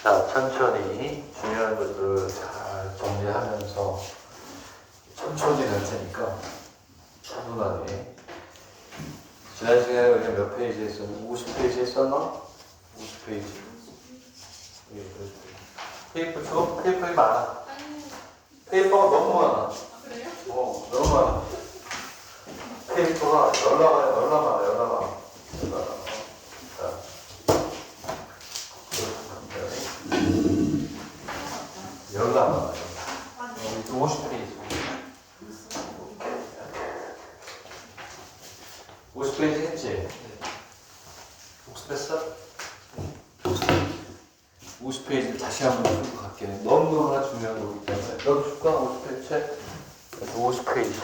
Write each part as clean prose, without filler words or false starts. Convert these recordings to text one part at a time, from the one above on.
자, 천천히 중요한 것들을 잘 정리하면서 천천히 될 테니까 차분하게. 지난 시간에 우리가 몇 페이지 했었나? 50페이지 했었나? 50페이지. 예, 페이퍼 줘? 페이퍼이 많아. 페이퍼가 너무 많아. 그래요? 너무 많아. 페이퍼가 열나 많아. 자. 열나 많아. 50페이지. 50페이지 했지? 복습했어? 50페이지 다시 한번 풀고 갈게. 너무너무나 중요한 거기 때문에. 너도 줄까? 50페이지 책? 50페이지.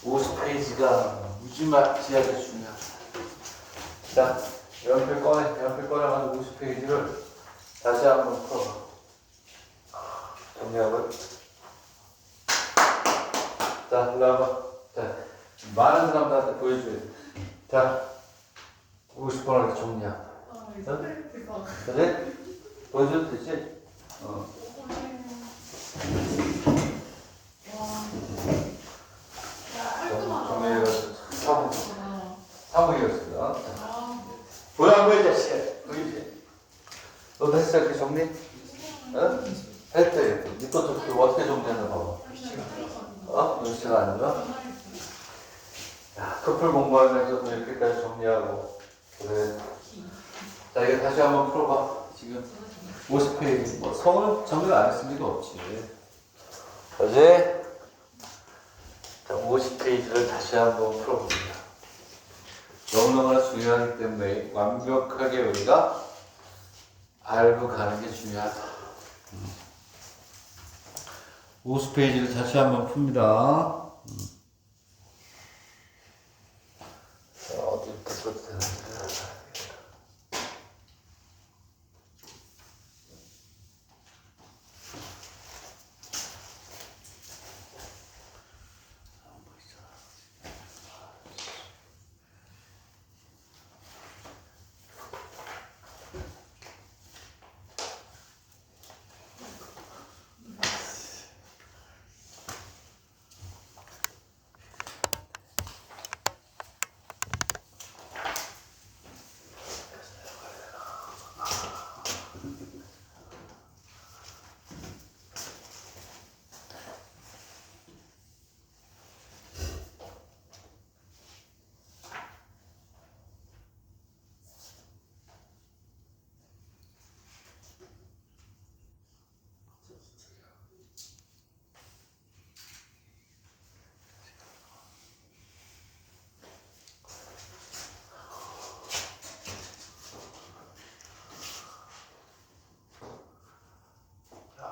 50페이지가 무지막지하게 중요하다. 자, 연필 꺼내가지고 50페이지를 다시 한번 풀어봐. 정리하고. 자, 일로 와봐. 자, 많은 사람들한테 보여줘야 돼. 자, 50번을 이렇게 정리하고. 그래? 보여줘도 되지? 정리해가지고 사무이었습니다. 보여 안 보여, 자식? 보이지? 너도 했어, 이렇게 정리? 응? 했대. 니 것도 어떻게 정리하나 봐봐. 눈치가 안 들어? 야, 커플 공부하면서도 이렇게까지 정리하고. 그래. 자, 이거 다시 한번 풀어봐. 지금 50페이지. 뭐, 성은 정리를 안 했을 리가 없지. 그지? 자, 50페이지를 다시 한번 풀어봅니다. 너무너무나 중요하기 때문에 완벽하게 우리가 알고 가는 게 중요하다. 50페이지를 다시 한번 풉니다. 어디부터 써도 되는지.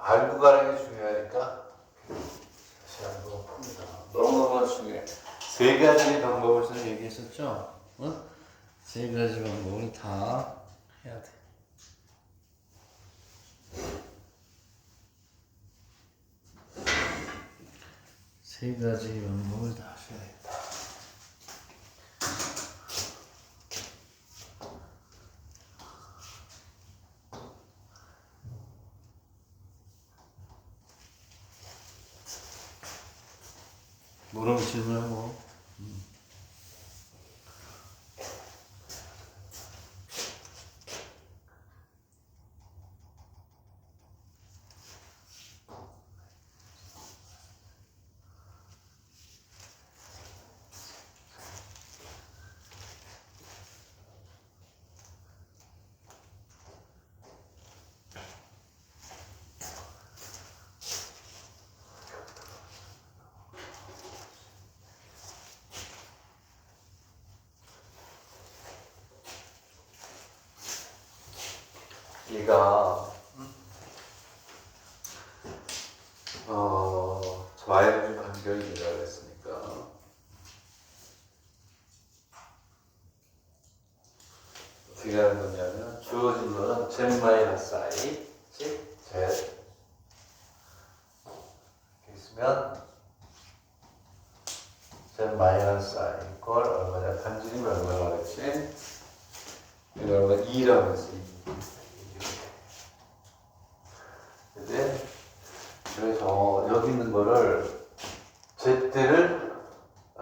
알고 가는 게 중요하니까 다시 한번 풉니다. 너무너무 중요해. 세 가지 방법을 저는 얘기했었죠? 세 가지 방법을 다 해야 돼. 세 가지 방법을 다 하셔야 돼. 뭐라고 질문하고. 얘가 마이너스 간격이라 그랬으니까 어떻게 하는 거냐면 주어진 거는 z 마이너스 i 즉 z 이렇게 있으면 z 마이너스 i 이퀄 얼마냐 반지름이 얼마나 그랬지? 이거 얼마 2라고 했어. 그래서 여기 있는 거를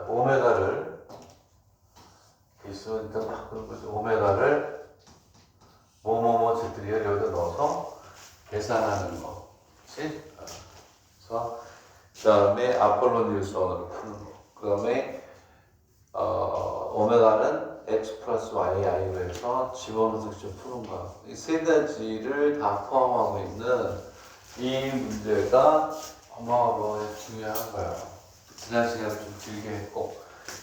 오메가를 있으면 일단 바꾸는 거죠. 오메가를 뭐뭐뭐 Z를 여기다 넣어서 계산하는 거. 그치? 그래서 그 다음에 아폴로 뉴스원으로 푸는 거. 그 다음에 오메가는 x 플러스 yi로 해서 집어넣어서 직접 푸는 거. 이 세 가지를 다 포함하고 있는 이 문제가 어마어마하게 중요한 거예요. 지난 시간에 좀 길게 했고,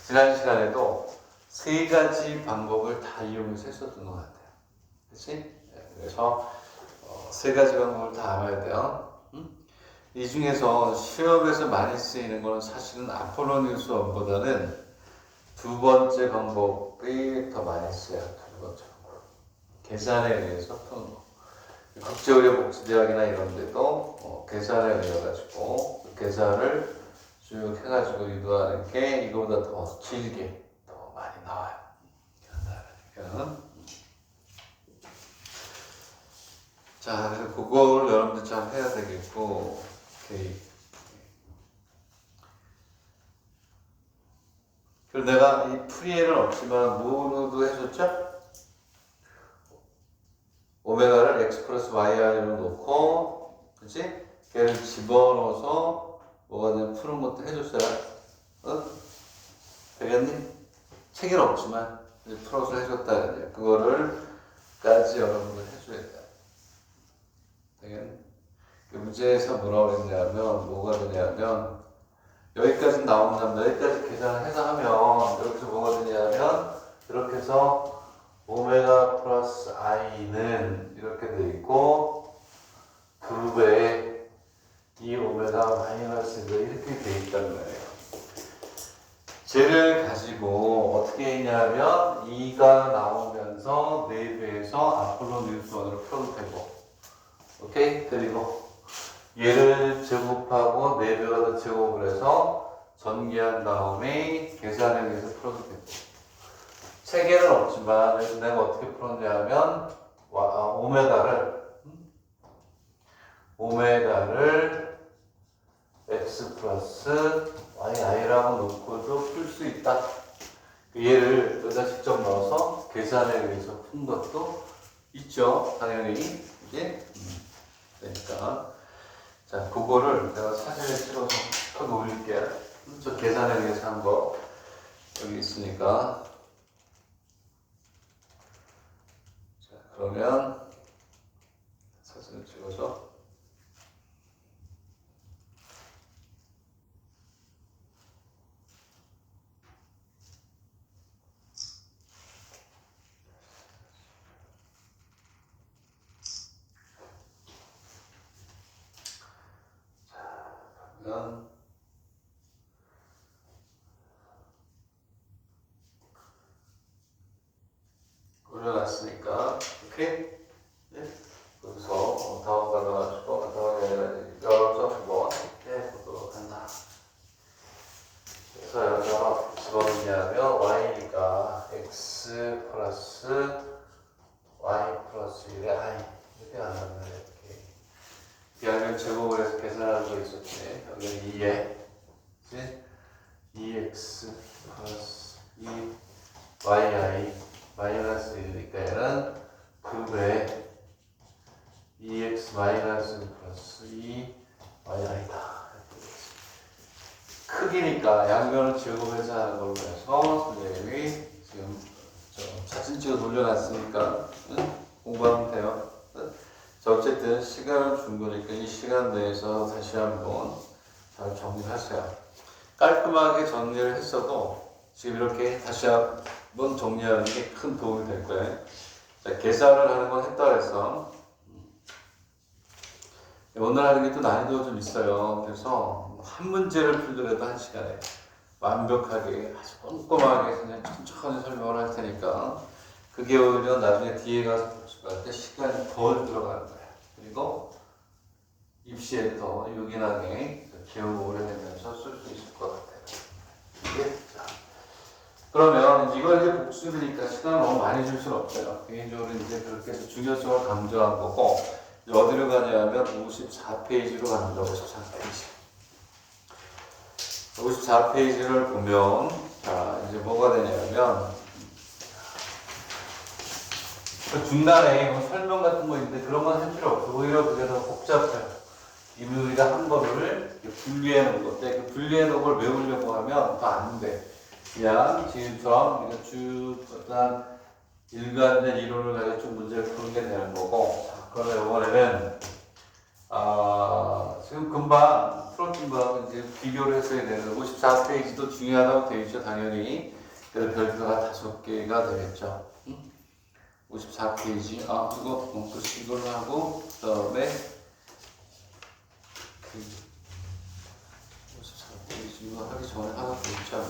지난 시간에도 세 가지 방법을 다 이용해서 했었던 것 같아요. 그치? 그래서 세 가지 방법을 다 알아야 돼요. 이 중에서 시험에서 많이 쓰이는 거는 사실은 아폴로니우스 원보다는 두 번째 방법이 더 많이 쓰여요. 두 번째 방법. 계산에 의해서 푸는 거. 국제의료 복지대학이나 이런 데도 계산에 의해 가지고 계산을 쭉 해가지고 유도하는 게 이거보다 더 길게 더 많이 나와요. 그러니까 자, 그래서 그거를 여러분들 잘 해야 되겠고, 오케이. 그리고 내가 이 풀이에는 없지만 뭐로도 해줬죠? 오메가를 x 플러스 yi로 놓고, 그치? 걔를 집어넣어서 뭐가 되면 푸는 것도 해줬어요. 되겠니? 책에는 없지만 이제 풀어서 해줬다. 그거를 까지 여러분들 해줘야 돼. 되겠니? 문제에서 뭐라고 그랬냐면, 뭐가 되냐면, 여기까지 나온다면, 여기까지 계산을 해서 하면, 여기서 뭐가 되냐면, 이렇게 해서 오메가 플러스 i는 이렇게 돼 있고, 2배의 이 오메가 마이너스 이렇게 돼 있단 말이에요. 쟤를 가지고 어떻게 했냐면, 2가 나오면서 4배에서 아폴로 뉴스원으로 풀어도 되고, 오케이? 그리고 얘를 제곱하고 4배가 더 제곱을 해서 전개한 다음에 계산에 의해서 풀어도 되고. 체계는 없지만 내가 어떻게 풀었냐면 오메가를 x 플러스 yi라고 놓고도 풀 수 있다. 얘를 여기다 직접 넣어서 계산에 의해서 푼 것도 있죠. 당연히. 이제 그러니까 자, 그거를 내가 사진을 찍어서 펴 올릴게요. 저 계산에 의해서 한 거 여기 있으니까. 자, 그러면 사진을 찍어서 올려놨으니까 오케이? 네? 여기서 다음 가져가지고 다음에 열어서 한번 해보도록 한다. 그래서 여기서 집어넣냐면 y가 x 플러스 y 플러스 1의 i 이렇게 나왔네. 이렇게 비하면 제곱을 해서 계산하는 거 있었지. 여기는 2에 2x 플러스 2 yi 마이너스 1이니까 얘는 2배 2x 마이너스 플러스 2 yi다. 크기니까 양면을 제곱해서 하는 걸로 해서 선생님이 지금 사진 찍어 돌려놨으니까 공부하면 돼요. 자, 어쨌든 시간을 준 거니까 이 시간 내에서 다시 한번 잘 정리하세요. 깔끔하게 정리를 했어도 지금 이렇게 다시 한번 정리하는 게 큰 도움이 될 거예요. 자, 계산을 하는 건 했다 해서 오늘 하는 게 또 난이도가 좀 있어요. 그래서 한 문제를 풀더라도 한 시간에 완벽하게 아주 꼼꼼하게 그냥 천천히 설명을 할 테니까 그게 오히려 나중에 뒤에 가서 복습할 때 시간이 덜 들어가는 거예요. 그리고 입시에 더 요긴하게 기억을 오래 내면서 쓸 수 있을 것 같아요. 네? 자, 그러면 이걸 이제 복습이니까 시간을 너무 많이 줄 수는 없어요. 개인적으로 이제 그렇게 해서 중요성을 강조한 거고, 이제 어디로 가냐면 54페이지로 갑니다. 54페이지. 54페이지를 보면 자 이제 뭐가 되냐면 중간에 뭐 설명 같은 거 있는데 그런 건 할 필요 없어. 오히려 그게 더 복잡해요. 이미 우리가 한 거를 분리해 놓은 건데 그 분리해 놓은 걸 외우려고 하면 더 안 돼. 그냥 지금처럼 우리가 쭉 어떤 일관된 이론을 가지고 쭉 문제를 푸는 게 되는 거고. 자, 그러면 이번에는 지금 금방 풀었던 거하고 이제 비교를 했어야 되는 54페이지도 중요하다고 되어 있죠, 당연히. 그래서 별표가 5개가 되겠죠. 54페이지. 이걸로 하고, 그 다음에, 54페이지, 이거 하기 전에 하나 더 있잖아.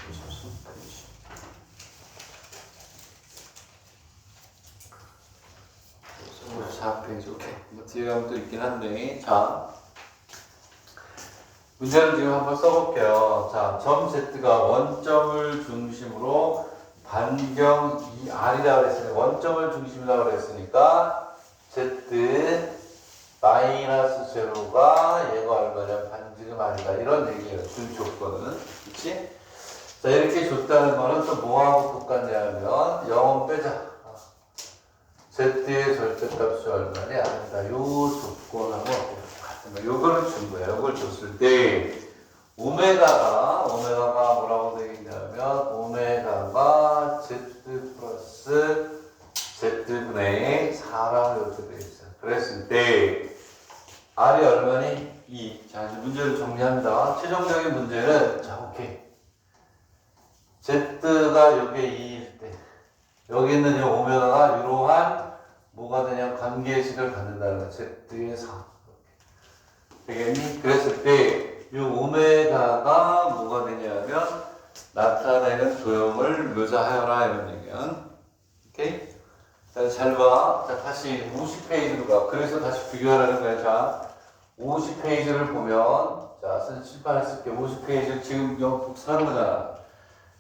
53페이지. 54페이지, 오케이. 뭐 뒤에 가면 또 있긴 한데, 자. 문제를 지금 한번 써볼게요. 자, 점 Z가 원점을 중심으로 반경 2R이라고 했으니까, 원점을 중심이라고 했으니까, Z 마이너스 제로가 얘가 얼마냐, 반지름 R이다. 이런 얘기예요. 준 조건은. 그치? 자, 이렇게 줬다는 거는 또 뭐하고 똑같냐면, 0 빼자. Z의 절대값이 얼마냐? 아니다. 요 조건하고 같은 거. 요거를 준 거야. 요걸 줬을 때, 오메가가 뭐라고 되겠냐면, 오메가가 Z 플러스 Z분의 4라고 이렇게 되어 있어요. 그랬을 때, R이 얼마니? 2. 자, 이제 문제를 정리합니다. 최종적인 문제는, 자, 오케이. Z가 요게 2일 때, 여기 있는 이 오메가가 이러한 뭐가 되냐 관계식을 갖는다는 거야. Z의 4. 되겠니? 그랬을 때 이 오메가가 뭐가 되냐면 나타내는 도형을 묘사하여라 이런 얘기야. 오케이? 자, 잘 봐. 자, 다시 50페이지로 가. 그래서 다시 비교하라는 거야. 자, 50페이지를 보면 자, 칠판에 쓸게. 50페이지 지금 영 복사하는 거잖아.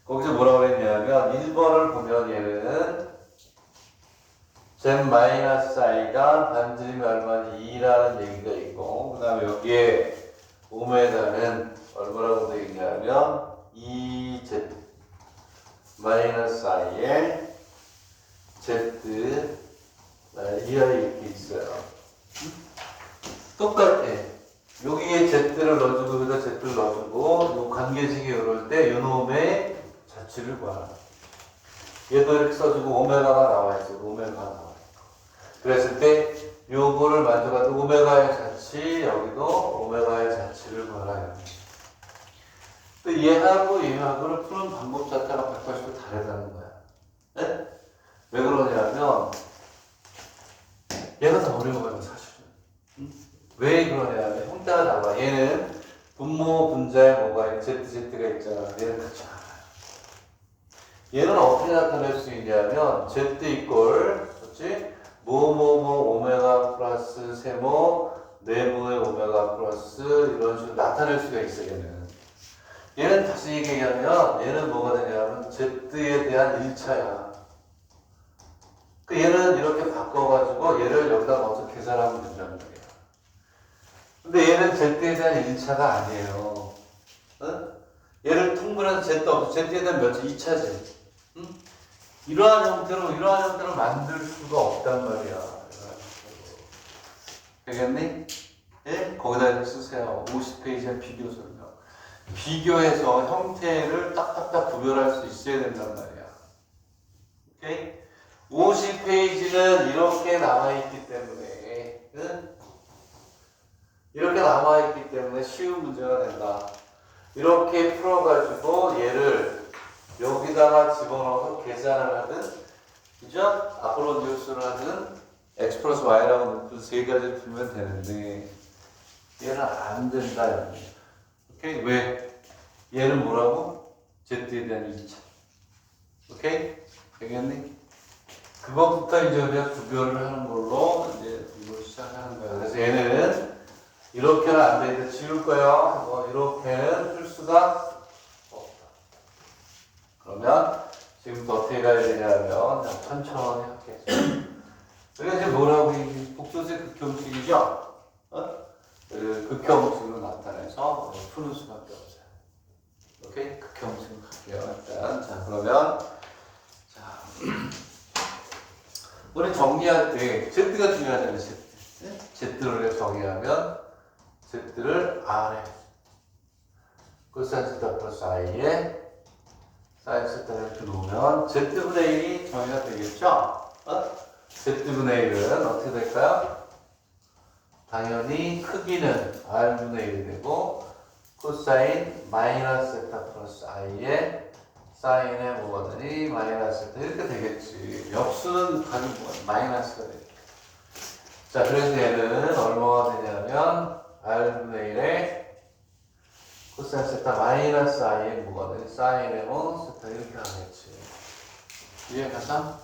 거기서 뭐라고 그랬냐면 1번을 보면 얘는 Z-I가 반지름이 얼마니 2라는 얘기가 있고 그 다음에 여기에 오메가는 얼마라고 되어 있냐면 2Z-I의 Z 이렇게 있어요. 똑같아. 여기에 Z를 넣어주고 여기다 Z를 넣어주고 요 관계식이 이럴 때 요놈의 자취를 구하라. 얘도 이렇게 써주고 오메가가 나와 있어. 오메가가 나와 있고. 그랬을 때 요거를 만져가지고 오메가의 자취 여기도 오메가의 자취를 구하라. 또 얘하고를 푸는 방법 자체가 180도 다르다는 거야. 네? 왜 그러냐면 얘가 더 어려워요 사실은. 왜 그러냐면 형태가 달라. 얘는 분모 분자에 뭐가 ZZ가 있잖아. 얘는 같이 알아요. 얘는 어떻게 나타낼 수 있냐면 Z 이꼴 그렇지? 뭐뭐뭐 오메가 플러스 세모 네모의 오메가 플러스 이런 식으로 나타낼 수가 있어. 얘는 다시 얘기하면 얘는 뭐가 되냐면 Z에 대한 1차야. 그 얘는 이렇게 바꿔가지고 얘를 여기다 넣어서 계산하면 된다는 거야. 근데 얘는 Z에 대한 1차가 아니에요. 응? 얘를 통분해서 Z도 없어. Z에 대한 몇 차? 2차지. 응? 이러한 형태로 만들 수가 없단 말이야. 되겠니? 예? 거기다 이렇게 쓰세요. 50페이지의 비교 설명. 비교해서 형태를 딱딱딱 구별할 수 있어야 된단 말이야. 오케이? 50페이지는 이렇게 남아있기 때문에, 응? 이렇게 남아있기 때문에 쉬운 문제가 된다. 이렇게 풀어가지고 얘를 여기다가 집어넣어서 계산을 하든, 그죠? 아폴로니우스를 하든, x 플러스 y라고 그 세 가지를 풀면 되는데, 얘는 안 된다. 오케이? 왜? 얘는 뭐라고? Z에 대한 2차. 오케이? 되겠니? 그것부터 이제 우리가 구별을 하는 걸로 이제 이걸 시작하는 거야. 그래서 얘는 이렇게는 안 되는데 지울 거야. 이렇게는 풀 수가 없다. 그러면 지금부터 어떻게 가야 되냐면 천천히 할게요. 그러니까 이제 뭐라고 복소수의 극형식이죠? 그 극형식으로 나타내서 푸는 수밖에 없어요. 오케이? 극형식으로 갈게요. 일단 자 그러면 자 우리 정리할 때 Z가 중요하잖아요. Z. Z를 정의하면 Z를 R에 코사인 세타 플러스 I에 사인 세타를 이렇게 놓으면 Z분의 1이 정의가 되겠죠? Z분의 1은 어떻게 될까요? 당연히 크기는 R분의 1이 되고 코사인 마이너스 세타 플러스 I에 사인의 뭐가 되니? 마이너스 세타 이렇게 되겠지. 역수는 가는 뭐가 마이너스가 되겠지. 자 그래서 얘는 얼마가 되냐면 R분의 1에 코사인 세타 마이너스 I에 뭐가 되니? 사인의 뭐 세타 이렇게 하겠지. 이해가서?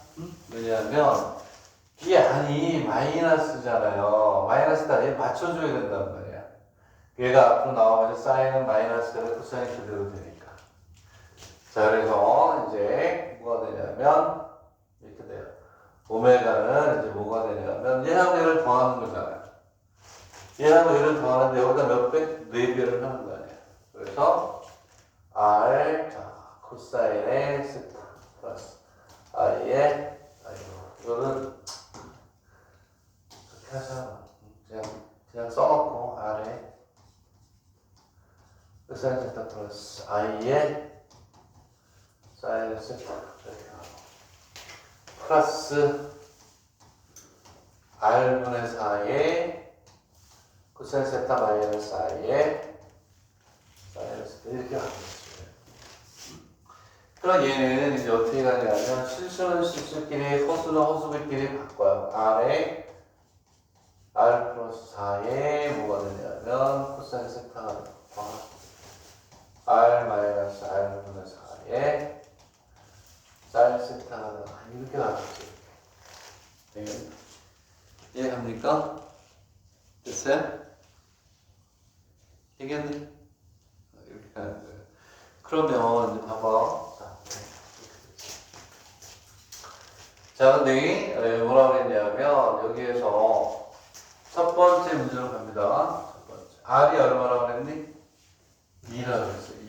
왜냐하면 이게 아니 마이너스잖아요. 마이너스다 얘 맞춰줘야 된단 말이야. 얘가 앞으로 나오면 사인은 마이너스가 코사인 그대로 되니까. 자 그래서 이제 뭐가 되냐면 이렇게 돼요. 오메가는 이제 뭐가 되냐면 얘하고 얘를 더하는 거잖아요. 얘하고 얘를 더하는데 여기다 몇 배? 4배를 하는 거 아니야. 그래서 R 자 코사인의 세타 플러스 I의 이거는 그렇게 하자. 그냥 써놓고 R에 코사인 세타 플러스 I의 사인 세타 이렇게 하고 플러스 R분의 4의 코사인 세타 마이너스 I의 사인 세타 이렇게 하겠지. 그럼 얘는 이제 어떻게 가냐면 실수는 실수끼리 허수는 허수끼리 바꿔요. R에 R 플러스 4에 뭐가 되냐면 코사인 세타가 되고 R 마이너스 R분의 4에 사인 세타가 되고 이렇게 나왔지. 되겠네. 이해갑니까? 됐어요? 되겠네? 이렇게 하는 거예요. 그러면 이제 봐봐. 자, 근데 뭐라고 그랬냐면 여기에서 첫 번째 문제로 갑니다. 첫 번째. R이 얼마라고 그랬니? 2라고 그랬어. 2.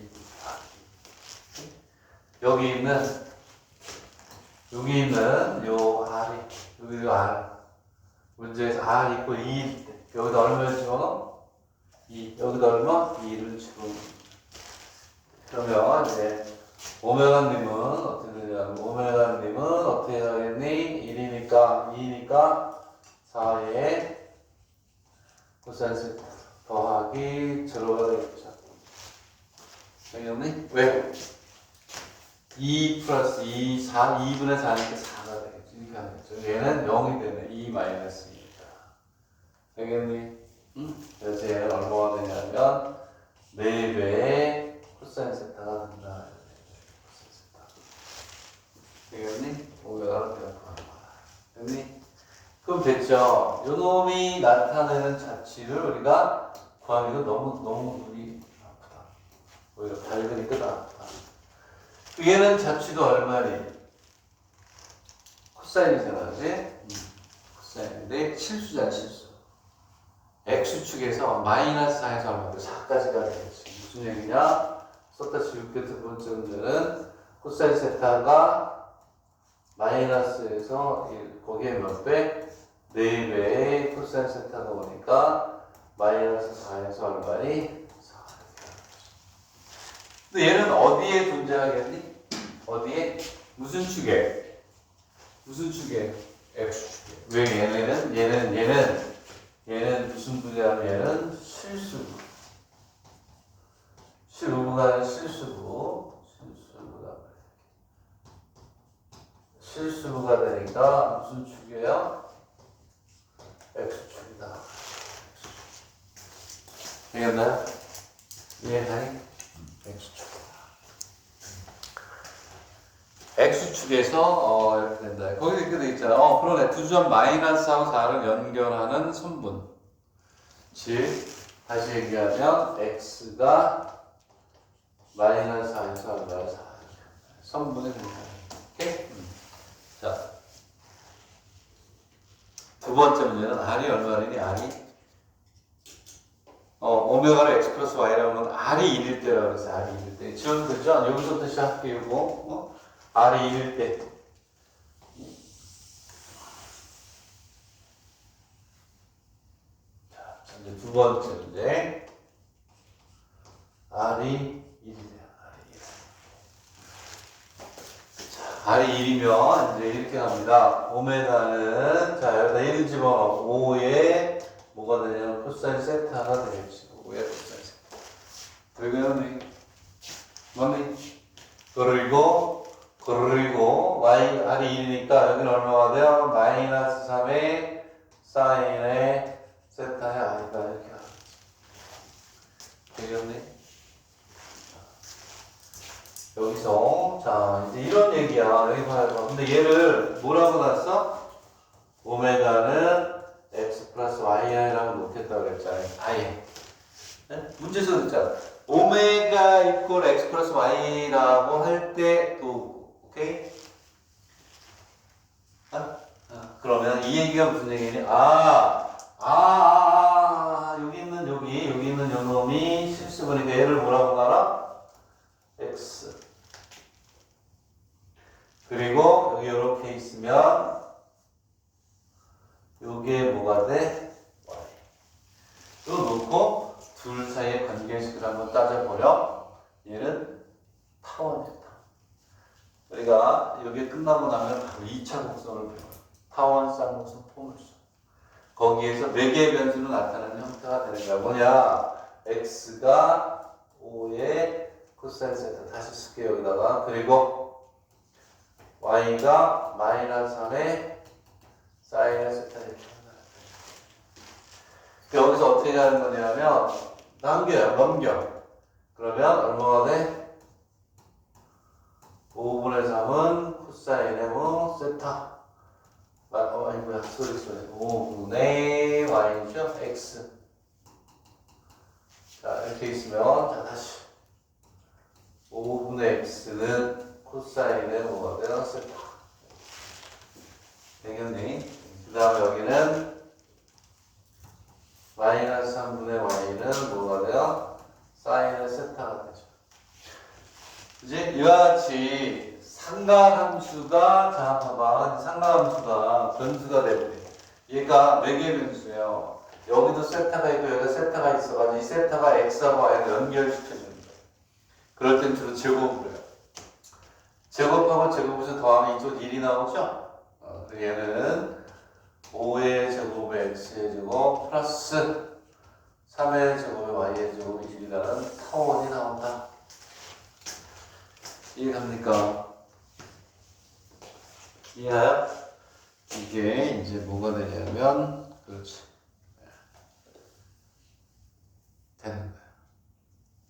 여기 있는 요 R이 여기 요 R 문제에서 R 있고 2일 때 여기다 얼마를 집어넣어? 2. 여기다 얼마? 2를 집어넣어. 그러면 이제 오메가님은 어떻게 되냐면 오메가님은 어떻게 하겠니? 1이니까 2니까 4에 코사인 세타 더하기 제로가 되겠죠. 알겠니? 왜? 2 플러스 2, 4, 2분의 4니까 4가 되겠지. 이렇게 하겠죠. 얘는 0이 되네. 2 마이너스 2니까. 알겠니? 그래서 얘는 얼마가 되냐면 4배의 코사인 세타가 된다. 되겠니? 오메가로 대답하는 거야. 됐니? 그럼 됐죠? 요 놈이 나타내는 자치를 우리가 구하기가 너무 눈이 아프다. 오히려 밝으니까 더 아프다. 얘는 자취도 얼마니? 코사인이잖아, 그지? 코사인인데 실수잖아, 실수. X축에서 마이너스 4에서 얼마인데 4까지 가야 되겠지. 무슨 얘기냐? 썼다 지울게 두 번째 문제는 코사인 세타가 마이너스에서 거기에 몇 배? 4배의 코사인 세타가 오니까 마이너스 4에서 얼마니? 4. 근데 얘는 어디에 존재하겠니? 어디에? 무슨 축에? 무슨 축에? X축에. 왜 얘는 무슨 부자면 얘는 실수부. 실부가 실수부가 되니까 무슨 축이에요? X축이다. 이해했나요? 이해하니? X축에서 이렇게 된다. 거기 이렇게 돼 있잖아. 그러네. 두 점 마이너스하고 4를 연결하는 선분. 즉 다시 얘기하면 X가 마이너스 4에서 얼마야? 4. 선분이 된다. 오케이? 자, 문제는 R이 얼마니? R이 오메가를 x 플러스 y라고 하면 R이 1일 때라고 그랬어요. R이 1일 때. 지원됐죠? 여기서부터 시작할게요. 이거. R이 1일 때. 자, 이제 두 번째 문제. R이 1이래요. R이 1이면 이제 이렇게 갑니다. 오메가는 자 여기다 1을 집어넣어 5에 뭐가 되냐면 코사인 세타가 되겠지. 5에 코사인 세타. 되겠네. 맞네. 그리고 y R이 1이니까 여기는 얼마가 돼요? 마이너스 3의 사인의 세타의 R이다 이렇게 되겠네. 여기서 자 이제 이런 얘기야. 여기 봐요. 근데 얘를 뭐라고 놨어? 오메가는 x 플러스 yi라고 놓겠다고 그랬잖아요. 아예 네? 문제에서 그랬잖아. 오메가 이퀄 x 플러스 y라고 할 때 또 오케이? 그러면 이 얘기가 무슨 얘기니? 여기 있는 요 놈이 실수 보니까 얘를 뭐라고 놔라? x 그리고 여기 이렇게 있으면 요게 뭐가 돼? y 또 놓고 둘 사이의 관계식을 한번 따져보려 얘는 타원이다. 우리가 여기 끝나고 나면 바로 2차 곡선을 배워요. 타원 쌍곡선 포물선 거기에서 4개의 변수로 나타나는 형태가 되는 거야. 뭐냐 x가 5의 코사인 세타 다시 쓸게요. 여기다가 그리고 y가 마이너스 3의 사인의 세타 이렇게 여기서 어떻게 하는 거냐면 넘겨 그러면 얼마가 돼? 5분의 3은 코사인의 뭐 세타 아이고야 소리 5분의 y죠 x 자 이렇게 있으면 자 다시 5분의 x는 코사인의 뭐가 돼요? 세타 되겠니? 그 다음에 여기는 마이너스 3분의 y는 뭐가 돼요? 사인의 세타가 되죠. 이제 이와 같이 삼각함수가 자 봐봐 삼각함수가 변수가 되버려. 얘가 4개의 변수예요. 여기도 세타가 있고 여기가 세타가 있어가지고 이 세타가 x하고 y를 연결시켜주는 거예요. 그럴 땐 주로 제곱을 해요. 제곱하고 제곱에서 더하면 이쪽 1이 나오죠? 얘는 5의 제곱에 x의 제곱 플러스 3의 제곱에 y의 제곱이 1이라는 타원이 나온다. 이해갑니까? 이해해요? 이게 이제 뭐가 되냐면 그렇지 되는 거야.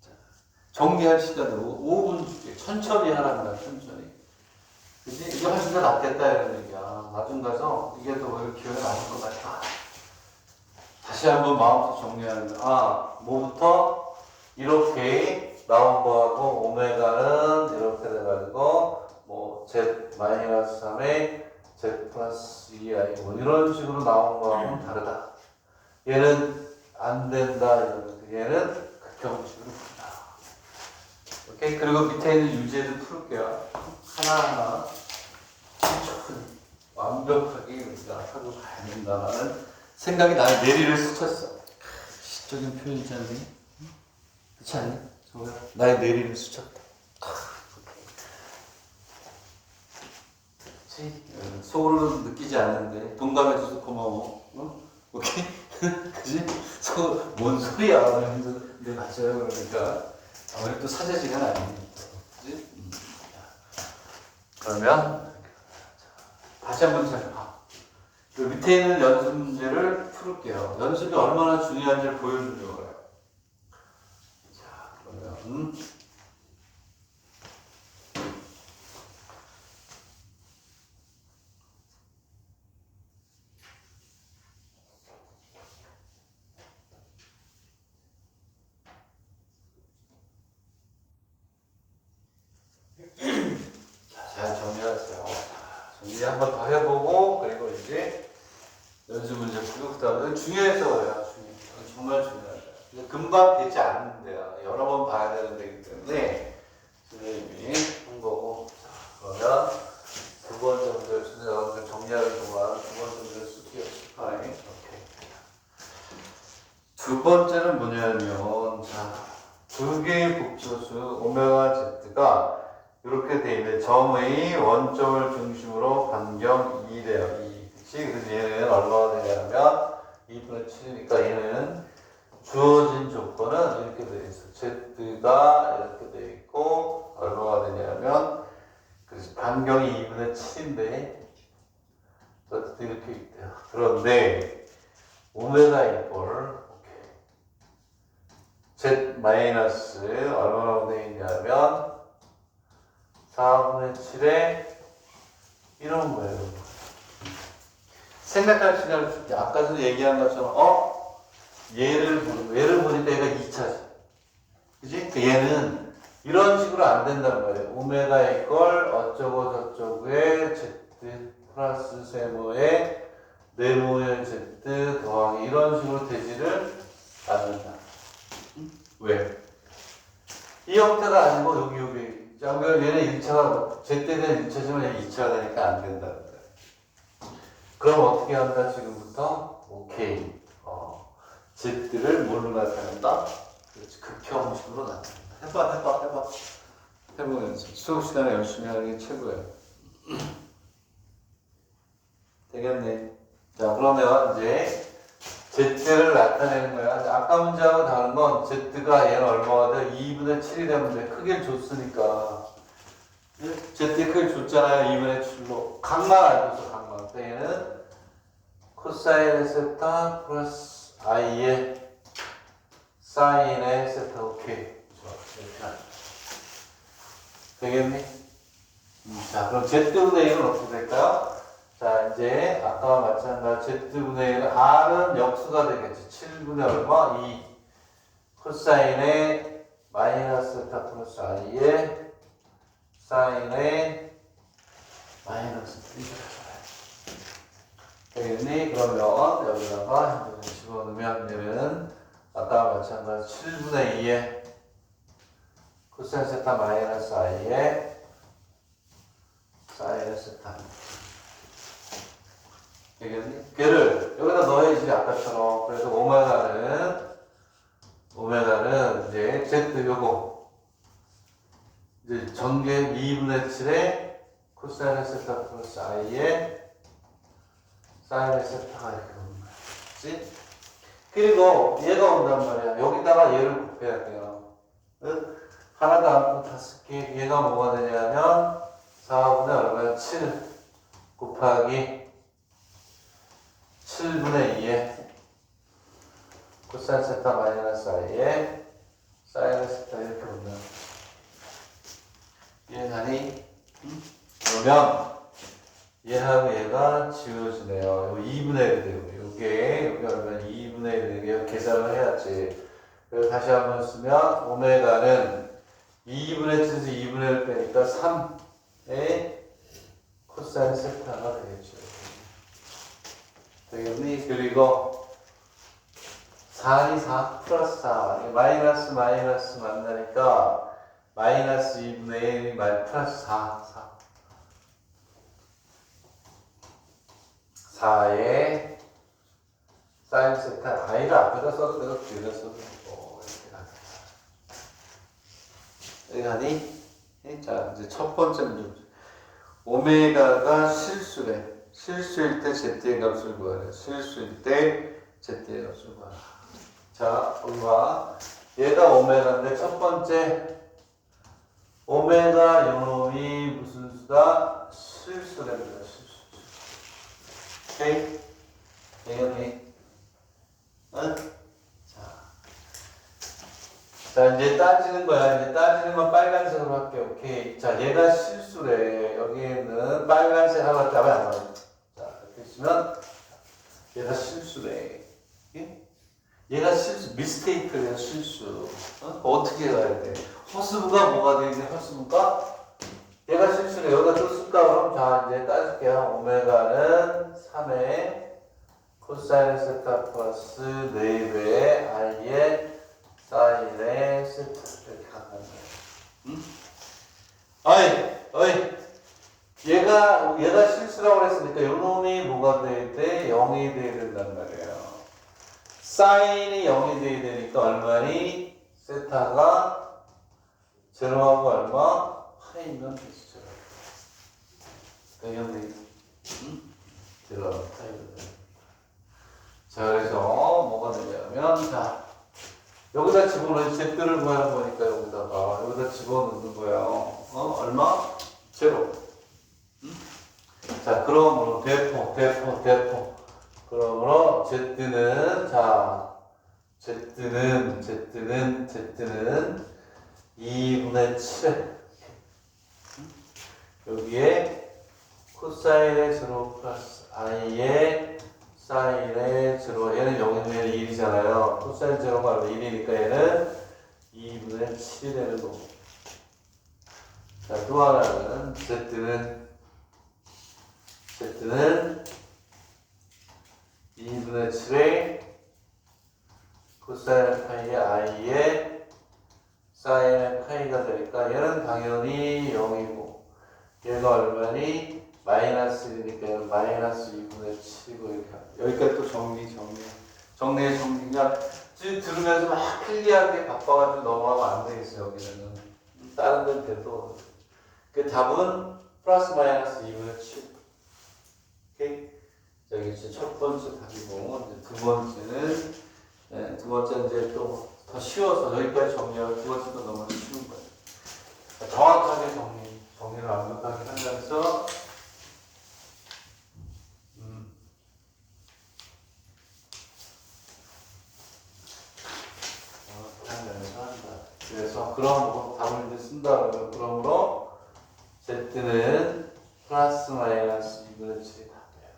자, 정리할 시간으로 5분 줄게. 천천히 하랍니다. 천천히. 그치? 이거 훨씬 더 낫겠다 이런 얘기야. 나중 가서 이게 더 기억에 남을 것 같아. 다시 한번 마음부터 정리하는 거야. 뭐부터? 이렇게 나온 거하고 오메가는 이렇게 돼가지고 뭐 z 마이너스 3의 z 플러스 2i 뭐 이런 식으로 나온 거하고는 다르다. 얘는 안 된다 이러면서 얘는 극형식으로 푼다. 오케이. 그리고 밑에 있는 유제도 풀게요. 하나하나 천천히 완벽하게 우리가 하고 가야 된다는 생각이 나의 내리를 스쳤어. 시적인 표현이지 않니? 그렇지 않니? 나의 내리를 스쳤다. 그렇지? 속으로 느끼지 않는데 동감해줘서 고마워. 어? 오케이? 그지? 뭔 소리야? 근데 맞아요. 그러니까 아무래도 사제지간 아니니까. 그지? 그러면 다시 한번 생각해. 그 밑에 있는 연습 문제를 풀을게요. 연습이 얼마나 중요한지를 보여주려고 해요. 자, 그러면 잘 정리하세요. 정리 한번 더 해보고 그리고 이제 연습 문제 풀고 그다음에 중요해서 그래요. 정말 중요하다. 근데 금방 되지 않는데요. 여러 번 봐야 되는 데이기 때문에 선생님이 한 거고. 그러면 두 번째 문제를 쓰는 여러분들 정리하는 동안 두 번째 문제를 쓸게요. 오케이. 두 번째는 뭐냐면, 자, 두 개의 복소수 오메가 z가 이렇게 돼 있는데 점의 원점을 중심으로 반경 2래요. 2. 그치? 그래서 얘는 얼마가 되냐면 2분의 7이니까 얘는 주어진 조건은 이렇게 되어 있어. z가 이렇게 되어 있고 얼마가 되냐면 그래서 반경이 2분의 7인데 어쨌든 이렇게 있대요. 그런데 오메가 이꼴 z 마이너스 얼마라고 되어 있냐면 4분의 7에 이런 거예요. 생각할 시간을 줄게. 아까 전에 얘기한 것처럼 얘를 보니까 얘가 2차지. 그지? 얘는 이런 식으로 안 된단 말이에요. 오메가 이걸 어쩌고 저쩌고의 z 플러스 세모의 네모의 z 더하기 이런 식으로 되지를 않는다. 왜? 이 형태가 아니고 여기 얘는 1차가 z 대는 1차지만 얘는 2차가 되니까 안 된다. 그럼 어떻게 한다 지금부터? 오케이. z를 뭘로 나타낸다? 그렇지. 극형식으로 나타낸다. 해봐. 해보면서 수업 시간에 열심히 하는 게 최고예요. 되겠네. 자, 그러면 이제 z를 나타내는 거야. 아까 문제하고 다른 건 z가 얘는 얼마가 돼? 2분의 7이 되면 돼. 크기를 줬으니까. z의 크기를 줬잖아요. 2분의 7로. 각만 알고서 각만. 얘는 코사인의 세타 플러스 i의 사인의 세타. 오케이. 좋아. 이렇게 하자. 되겠니? 자, 그럼 z분의 1은 어떻게 될까요? 자, 이제 아까와 마찬가지 z분의 1은 r은 역수가 되겠지. 7분의 얼마? 2. 코사인의 마이너스 세타 플러스 i의 사인의 마이너스 되겠니? 그러면 여기다가 집어넣으면 얘는 아까와 마찬가지 7분의 2의 코사인 세타 마이너스 i의 사인의 세타 되겠니? 걔를 여기다 넣어야지 아까처럼. 그래서 오메가는 이제 z 요거 이제 전개 2분의 7에 코사인의 세타 플러스 i의 사인의 세타가 이렇게 오는 거야. 그치? 그리고 얘가 온단 말이야. 여기다가 얘를 곱해야 돼요. 하나도 안 다 쓸게. 얘가 뭐가 되냐면 4분의 얼마야? 7 곱하기 7분의 2에 코사인 세타 마이너스 i에 사인의 세타 이렇게 온다. 이해가니? 그러면 얘하고 얘가 지워지네요. 2분의 1이 되고 여기 얼마나 2분의 1이 되고 계산을 해야지. 그래서 다시 한번 쓰면 오메가는 2분의 7에서 2분의 1 빼니까 3의 코사인 세타가 되겠죠. 되겠니? 그리고 4이 4 플러스 4 마이너스 만나니까 마이너스 2분의 1이 플러스 4 4의 사인 세타 i를 앞에다 써도 되고 뒤에다 써도 되고 이렇게 하니? 자, 이제 첫 번째 문제. 오메가가 실수래. 실수일 때 z의 값을 구하래. 실수일 때 z의 값을 구하라. 자, 우리가 얘가 오메가인데 첫 번째 오메가 요놈이 무슨 수다? 실수랍니다. 실수. 오케이? 되겠니? 응? 자, 이제 따지는 거야. 이제 따지는 건 빨간색으로 할게. 오케이. 자, 얘가 실수래. 여기에는 빨간색 하고 있다면 안 나와. 자, 이렇게 있으면 얘가 실수래. 예? 얘가 실수, 미스테이크래요, 실수. 어떻게 해야 돼? 허수부가 뭐가 되어 있네, 허수부가? 얘가 실수래. 여기다 또 쓸까? 그럼 자, 이제 따질게요. 오메가는 3의 코사인의 세타 플러스 4배의 i의 사인의 세타 이렇게 간단 말이야. 응? 어이 얘가 실수라고 그랬으니까 요놈이 뭐가 돼야 돼? 0이 돼야 된단 말이에요. 사인이 0이 돼야 되니까 얼마니? 세타가 제로하고 얼마? 파이면 되죠. 되겠네. 응? 제로하고 파이면 돼. 자, 그래서 뭐가 되냐면, 자, 여기다 집어넣은 Z를 구하는 거니까 여기다 집어넣는 거예요. 얼마? 제로. 응? 자, 그러므로 대포. 그러므로 Z는, 자, Z는 2분의 7. 여기에 코사인의 제로 플러스 i의 사인의 제로. 얘는 0이면 얘는 1이잖아요. 코사인 제로가 1이니까 얘는 2분의 7이 되는 거고. 자, 또 하나는 Z는 2분의 7의 코사인 파이의 i의 사인의 파이가 되니까 얘는 당연히 0이고 얘가 얼마니? 마이너스 1이니까 얘는 마이너스 2분의 7이고 이렇게 여기까지 또 정리해. 그냥 들으면서 막 편리하게 바빠가지고 넘어가면 안 되겠어요. 여기는 다른 데는 돼도 그 답은 플러스 마이너스 2분의 7. 오케이? 여기 이제 첫 번째 답이고 이제 두 번째는 이제 또 더 쉬워서 여기까지 정리하고 두 번째도 너무 쉬운 거예요. 정확하게 정리를 완벽하게 하면서 그래서 그럼 답을 이제 쓴다 그러면 그러므로 Z는 플러스 마이너스 2분의 7이 답이에요.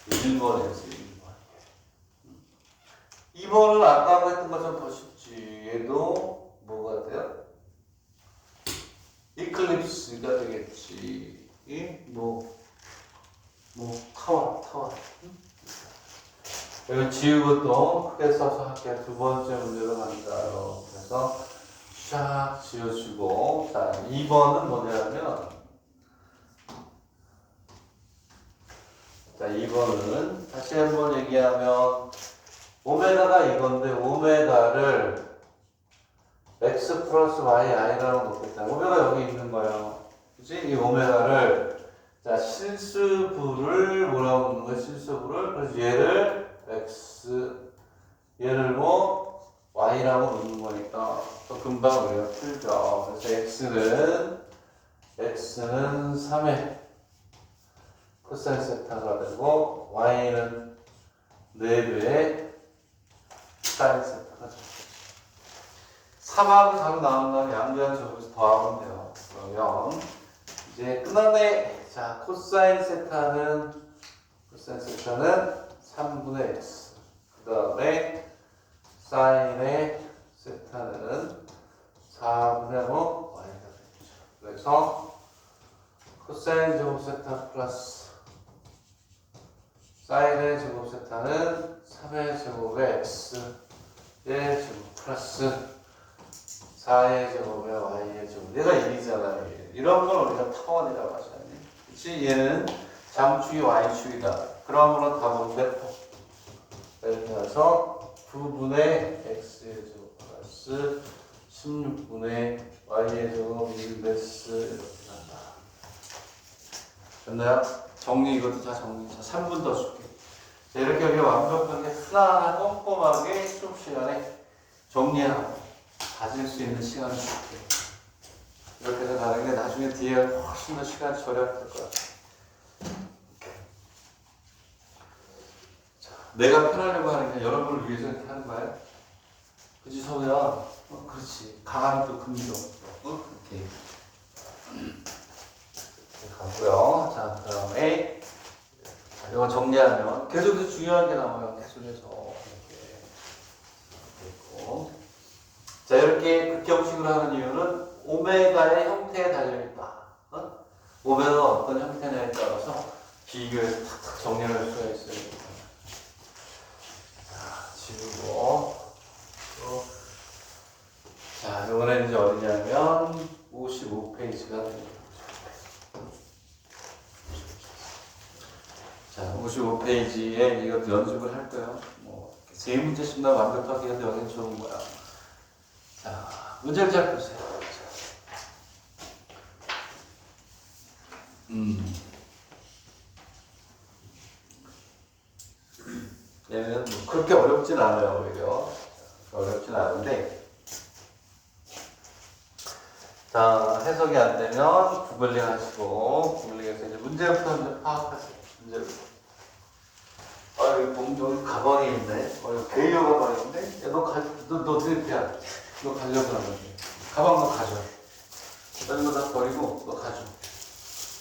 1번에서 1번. 2번은 아까 했던 것처럼 더 쉽지. 얘도 뭐가 돼요? 이클립스가 되겠지. 타워. 여기 지우고 또 크게 써서 할게요. 두 번째 문제로 간다요. 그래서 샥 지워주고. 자, 2번은 뭐냐면, 자, 2번은 다시 한번 얘기하면, 오메가가 이건데, 오메가를 x 플러스 y i라고 놓겠다. 오메가 여기 있는 거예요. 그치? 이 오메가를, 자, 실수부를 뭐라고 놓는 거야? 실수부를. 그래서 얘를 얘를 뭐 y라고 놓는 거니까 또 금방 우리가 풀죠. 그래서 x는 3의 코사인 세타가 되고 y는 4배의 사인 세타가 되죠. 3하고 4로 나온 다음에 양변 적어서 더하면 돼요. 그러면 이제 끝났네. 자, 코사인 세타는 3분의 x. 그 다음에 사인의 세타는 4분의 5 y가 되죠. 그래서 코사인 제곱 세타 플러스 사인의 제곱 세타는 3의 제곱의 x의 제곱 플러스 4의 제곱의 y의 제곱. 얘가 1이잖아요. 이런 걸 우리가 타원이라고 하잖아요. 그치? 얘는 장축이 y축이다. 그러므로 답은 배포. 이렇게 해서 9분의 x의 제곱 플러스 16분의 y의 제곱 1베스 이렇게 간다. 됐나요? 정리 이것도 다 정리. 자, 3분 더 줄게. 자, 이렇게 우리가 완벽하게 하나하나 꼼꼼하게 수업 시간에 정리하고 가질 수 있는 시간을 줄게. 이렇게 해서 가는 게 나중에 뒤에 훨씬 더 시간 절약될 것 같아. 내가 편하려고 하는 게 여러분을 위해서 이렇게 하는 거야. 그치, 서우야? 그렇지. 강함도 금도. 이렇게. 가고요. 자, 그 다음에. 이거 정리하면 계속해서 중요한 게 나와요. 계속해서. 이렇게. 있고. 자, 이렇게 극형식으로 하는 이유는 오메가의 형태에 달려있다. 오메가가 어떤 형태냐에 따라서 비교해서 탁탁 정리할 수가 있어요. 얘는 이제 어디냐면 55페이지가 됩니다. 자, 55페이지에 이거 연습을 할 거예요. 뭐, 세 문제씩만 완벽하게 해도 여기는 좋은 거야. 자, 문제를 잘 보세요. 얘는 뭐 그렇게 어렵진 않아요, 오히려. 어렵진 않은데. 자, 해석이 안 되면 구글링 하시고, 구글링해서 이제 문제부터 이제 파악하세요. 문제부터. 여기 봉종이 가방이 있네. 여기 게이어 가방인데? 야, 너 어떻게 해야 돼? 너 가려고 하는데. 가방 너 가져. 다른 거 다 버리고, 너 가져.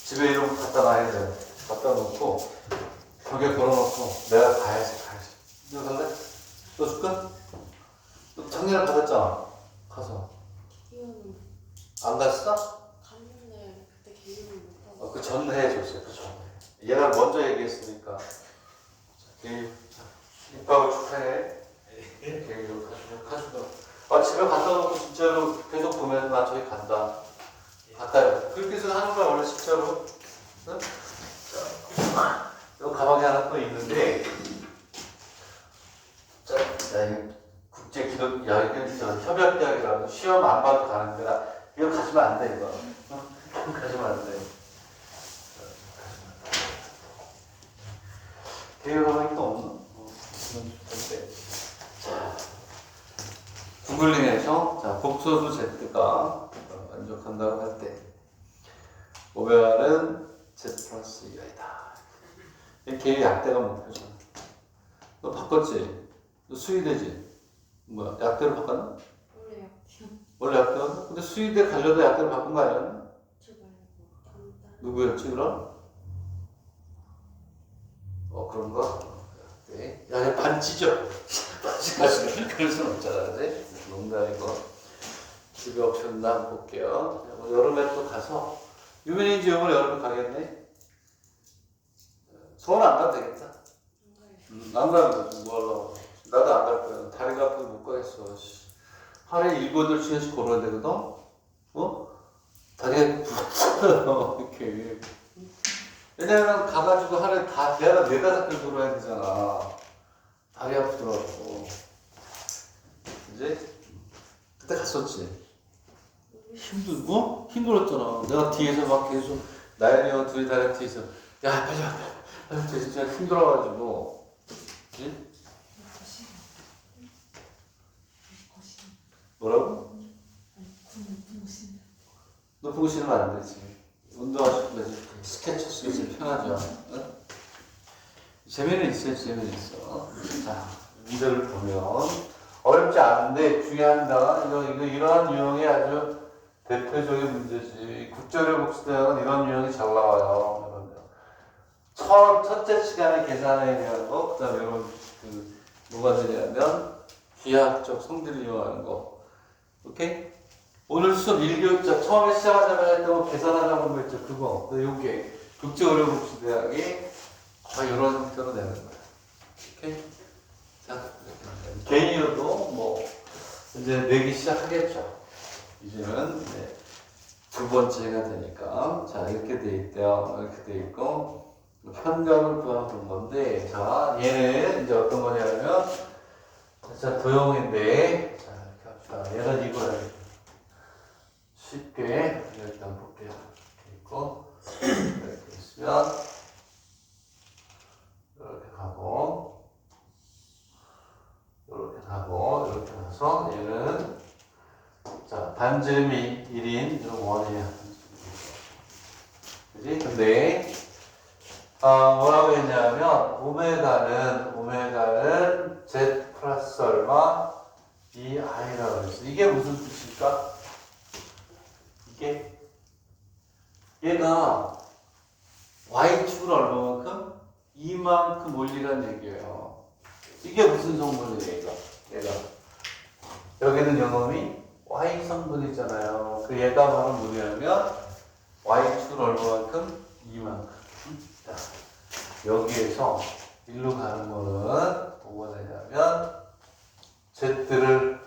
집에 이런 거 갖다 놔야 돼. 갖다 놓고, 벽에 걸어놓고, 내가 가야지. 너 갈래? 너 줄까? 너 작년에 받았잖아. 가서. 기억은 안 갔어? 갔는데 그때 기억을 못 하고. 그 전에 줬어요. 그 전에. 얘가 먼저 얘기했으니까. 자, 게임. 입학을 축하해. 게임으로 가주다. 집에 갖다 놓고 진짜로 계속 보면 나 저기 간다. 가까이. 그렇게 해서 하는 거야, 원래 진짜로. 응? 자, 이 가방에 하나 또 있는데. 자, 국제기록, 야, 이건 협약대학이라고 시험 안 봐도 가는 데라. 이거 가지면 안 돼, 이거. 가지면 안 돼. 대여가방이 또 없나? 자, 구글링에서, 자, 복소수 Z가 만족한다고 할 때, 오베알은 Z 플러스 2이다. 걔의 약대가 목표잖아. 너 바꿨지? 너 수의대지? 뭐야, 약대로 바꿨나? 원래 약간 원래 약대였나? 근데 수의대 가려도 약대로 바꾼 거 아니었나? 저 말고 간단. 누구였지, 그럼? 그런가? 네. 야, 얘 반지죠? 반지까지 그럴 순 없잖아, 그지? 농담이고. 집에 없었나 한번 볼게요. 여름에 또 가서, 유명인지 이번에 여름에 가겠네? 서울 안 가도 되겠다. 안 가면 되지, 뭐 하려고. 나도 안 갈 거야. 다리가 아파서 못 가겠어. 하루에 7, 8시간씩 걸어야 되거든? 다리가 부었어요, 이렇게. 왜냐면 가가지고 하루에 내가 4, 5개 걸어야 되잖아. 다리 아프더라고. 그지? 그때 갔었지? 힘들었잖아. 내가 뒤에서 막 계속, 나연이와 둘이 다리 뒤에서, 야, 빨리 와, 빨리 와. 진짜 힘들어가지고. 그지? 뭐라고? 너 보고 싶으면 안 되지. 운동하실 때 스케치 쓰기 제일 편하죠. 응? 재미는 있어요, 재미는 있어. 자, 문제를 보면 어렵지 않은데 중요합니다. 이러한 유형의 아주 대표적인 문제지. 국절의 복수대학은 이런 유형이 잘 나와요. 첫째 시간에 계산에 대한 거, 그 다음에 이런 뭐가 되냐면 비하학적 성질을 이용하는 거. 오케이? 오늘 수업 1교육자 처음에 시작하자마자 했던 계산하자고 한 거 있죠? 그거. 요게 국제어려복수대학이 이런 형태로 되는 거야. 오케이? 자, 개인이어도 뭐 이제 내기 시작하겠죠. 이제는 두 번째가 되니까. 자, 이렇게 돼 있대요. 이렇게 돼 있고 편감을 구하는 건데, 자, 얘는 이제 어떤 거냐면, 자, 도형인데, 자, 이렇게 합시다. 얘는 이거야. 쉽게 이렇게 한번 볼게요. 이렇게 있고, 이렇게 있으면 이렇게 가고, 이렇게 가고, 이렇게 가서 얘는 자, 반지름이 1인 원이야. 그지? 근데 뭐라고 했냐면 오메가는 Z 플러스 얼마? 2i라고 했어. 이게 무슨 뜻일까? 얘가 y축은 얼마만큼? 이만큼 올리라는 얘기예요. 이게 무슨 성분이에요, 얘가? 여기는 영음이 y 성분이잖아요. 그 얘가 바로 뭐냐면 y축은 얼마만큼? 이만큼. 자, 여기에서 일로 가는 거는 뭐가 되냐면 Z를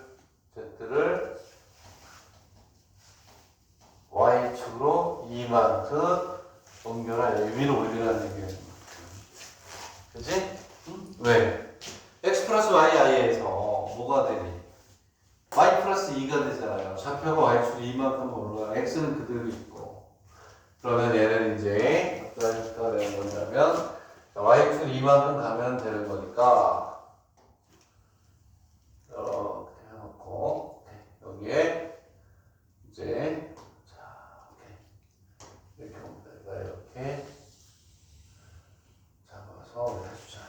옮겨라. 위로 올리라는 얘기예요. 그치? 응? 왜? x 플러스 y i에서 뭐가 되니? y 플러스 2가 되잖아요. 좌표가 y축이 이만큼 올라가. x는 그대로 있고. 그러면 얘는 이제 어떤 식가 되는 거냐면 y축 이만큼 가면 되는 거니까 이렇게 해놓고 여기에 이제 자 이렇게 옵니다. 이렇게 잡아서 해주자.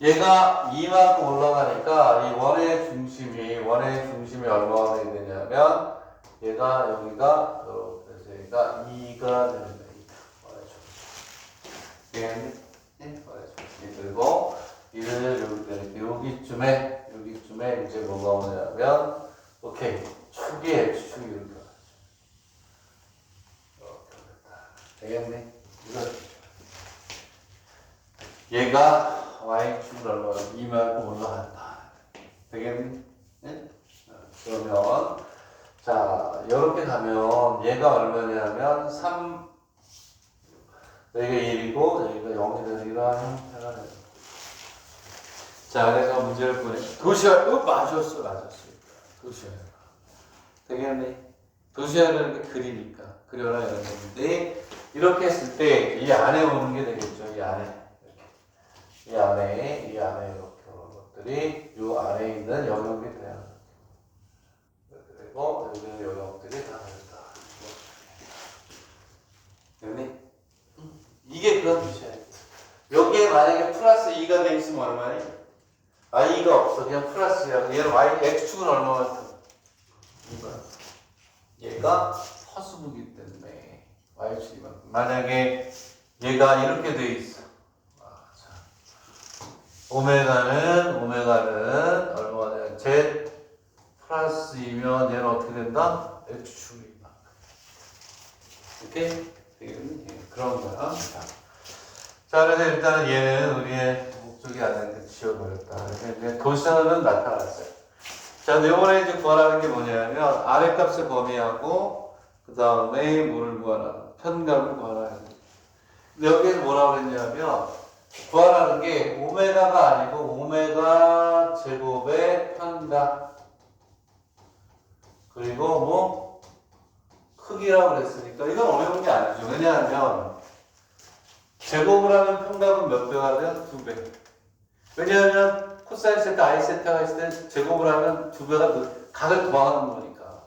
얘가 이만큼 올라가니까 이 원의 중심이 얼마가 되게 되냐면 얘가 여기가 그래서 얘가 2가 되는 거예요. 그리고 이를 여기쯤에 이제 뭐가 오냐면 오케이 축이 x축이 이렇게 되겠네. 얘가 y축을 얼마나 이만큼 올라간다. 되겠니? 네? 그러면 자 이렇게 가면 얘가 얼마냐면 3 여기가 1이고 여기가 0이 되는 이러한 형태가 돼요. 자 그래서 문제를 보내 도시락 맞았어. 도시락 되겠니? 도시락은 그리니까 그려라 이런 건데 이렇게 했을 때 이 안에 오는 게 되겠죠. 이 안에 이렇게 오는 것들이 이 안에 있는 영역이 돼요. 그리고 여기 있는 영역들이 다 된다. 됐니? 이게 그런 뜻이야. 여기에 만약에 플러스 2가 돼 있으면 얼마니? i가 없어. 그냥 플러스야. 얘는 y, x축은 얼마만큼? 2가. 얘가 허수부기 때문에 y축이 만큼. 만약에 얘가 이렇게 돼 있어. 오메가는 얼마가 되냐? z 플러스 2면 얘는 어떻게 된다? x축이 만큼. 이렇게? 그런 거야. 자, 그래서 일단은 얘는 우리의 목적이 아닌데 지워버렸다. 그래서 이제 도시는 나타났어요. 자, 근데 이번에 이제 구하라는 게 뭐냐면, 아래 값을 범위하고, 그 다음에 뭐를 구하라? 편값을 구하라. 근데 여기에서 뭐라고 그랬냐면, 구하라는 게 오메가가 아니고, 오메가 제곱의 편값. 그리고 뭐, 크기라고 그랬으니까 이건 어려운 게 아니죠. 왜냐하면 제곱을 하면 편값은 몇 배가 돼요? 2배. 왜냐하면 코사인 세타, i 세타가 있을 때 제곱을 하면 2배가 각을 더하는 거니까.